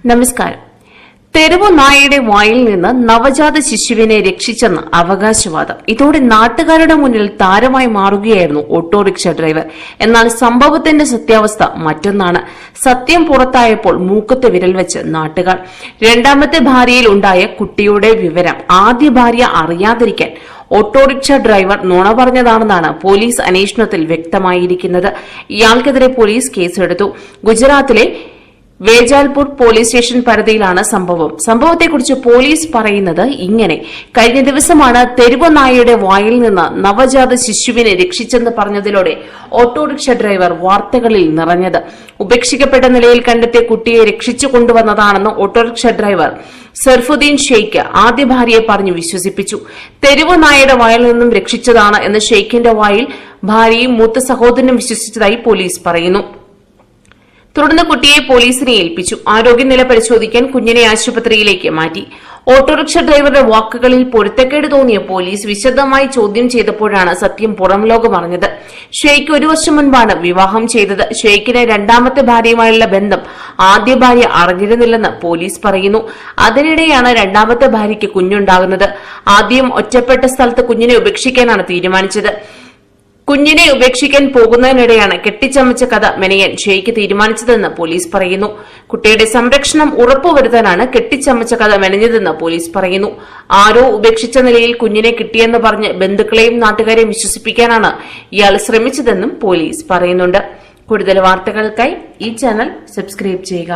നമസ്കാരം. തെരുവു നായയുടെ വായിൽ നിന്ന് നവജാത ശിശുവിനെ രക്ഷിച്ചെന്ന് അവകാശവാദം. ഇതോടെ നാട്ടുകാരുടെ മുന്നിൽ താരമായി മാറുകയായിരുന്നു ഓട്ടോറിക്ഷ ഡ്രൈവർ. എന്നാൽ സംഭവത്തിന്റെ സത്യാവസ്ഥ മറ്റൊന്നാണ്. സത്യം പുറത്തായപ്പോൾ മൂക്കത്ത് വിരൽ വെച്ച് നാട്ടുകാർ. രണ്ടാമത്തെ ഭാര്യയിൽ ഉണ്ടായ കുട്ടിയുടെ വിവരം ആദ്യ ഭാര്യ അറിയാതിരിക്കാൻ ഓട്ടോറിക്ഷ ഡ്രൈവർ നുണ പറഞ്ഞതാണെന്നാണ് പോലീസ് അന്വേഷണത്തിൽ വ്യക്തമായിരിക്കുന്നത്. ഇയാൾക്കെതിരെ പോലീസ് കേസെടുത്തു. ഗുജറാത്തിലെ വേജാൽപൂർ പോലീസ് സ്റ്റേഷൻ പരിധിയിലാണ് സംഭവം. സംഭവത്തെക്കുറിച്ച് പോലീസ് പറയുന്നത് ഇങ്ങനെ: കഴിഞ്ഞ ദിവസമാണ് തെരുവു നായയുടെ വായിൽ നിന്ന് നവജാത ശിശുവിനെ രക്ഷിച്ചെന്ന് പറഞ്ഞതിലൂടെ ഓട്ടോറിക്ഷ ഡ്രൈവർ വാർത്തകളിൽ നിറഞ്ഞത്. ഉപേക്ഷിക്കപ്പെട്ട നിലയിൽ കണ്ടെത്തിയ കുട്ടിയെ രക്ഷിച്ചു കൊണ്ടുവന്നതാണെന്ന് ഓട്ടോറിക്ഷ ഡ്രൈവർ സർഫുദ്ദീൻ ഷെയ്ഖ് ആദ്യ ഭാര്യയെ പറഞ്ഞു വിശ്വസിപ്പിച്ചു. തെരുവു നായയുടെ വായിൽ നിന്നും രക്ഷിച്ചതാണ് എന്ന് ഷെയ്ഖിന്റെ വായിൽ ഭാര്യയും മൂത്ത സഹോദരനും വിശ്വസിച്ചതായി പോലീസ് പറയുന്നു. തുടർന്ന് കുട്ടിയെ പോലീസിനെ ഏൽപ്പിച്ചു. ആരോഗ്യനില പരിശോധിക്കാൻ കുഞ്ഞിനെ ആശുപത്രിയിലേക്ക് മാറ്റി. ഓട്ടോറിക്ഷ ഡ്രൈവറുടെ വാക്കുകളിൽ പൊരുത്തക്കേട് തോന്നിയ പോലീസ് വിശദമായി ചോദ്യം ചെയ്തപ്പോഴാണ് സത്യം പുറം ലോകം അറിഞ്ഞത്. ഷെയ്ഖ് 1 വർഷം മുൻപാണ് വിവാഹം ചെയ്തത്. ഷെയ്ഖിന് രണ്ടാമത്തെ ഭാര്യയുമായുള്ള ബന്ധം ആദ്യ ഭാര്യ അറിഞ്ഞിരുന്നില്ലെന്ന് പോലീസ് പറയുന്നു. അതിനിടെയാണ് രണ്ടാമത്തെ ഭാര്യയ്ക്ക് കുഞ്ഞുണ്ടാകുന്നത്. ആദ്യം ഒറ്റപ്പെട്ട സ്ഥലത്ത് കുഞ്ഞിനെ ഉപേക്ഷിക്കാനാണ് തീരുമാനിച്ചത്. കുഞ്ഞിനെ ഉപേക്ഷിക്കാൻ പോകുന്നതിനിടെയാണ് കെട്ടിച്ചമച്ച കഥ മെനയാൻ ഷെയ്ഖ് തീരുമാനിച്ചതെന്ന് പോലീസ് പറയുന്നു. കുട്ടിയുടെ സംരക്ഷണം ഉറപ്പുവരുത്താനാണ് കെട്ടിച്ചമച്ച കഥ മെനഞ്ഞതെന്ന് പോലീസ് പറയുന്നു. ആരോ ഉപേക്ഷിച്ച നിലയിൽ കുഞ്ഞിനെ കിട്ടിയെന്ന് പറഞ്ഞ് ബന്ധുക്കളെയും നാട്ടുകാരെയും വിശ്വസിപ്പിക്കാനാണ് ഇയാൾ ശ്രമിച്ചതെന്നും പോലീസ് പറയുന്നുണ്ട്. കൂടുതൽ വാർത്തകൾക്കായി ഈ ചാനൽ സബ്സ്ക്രൈബ് ചെയ്യുക.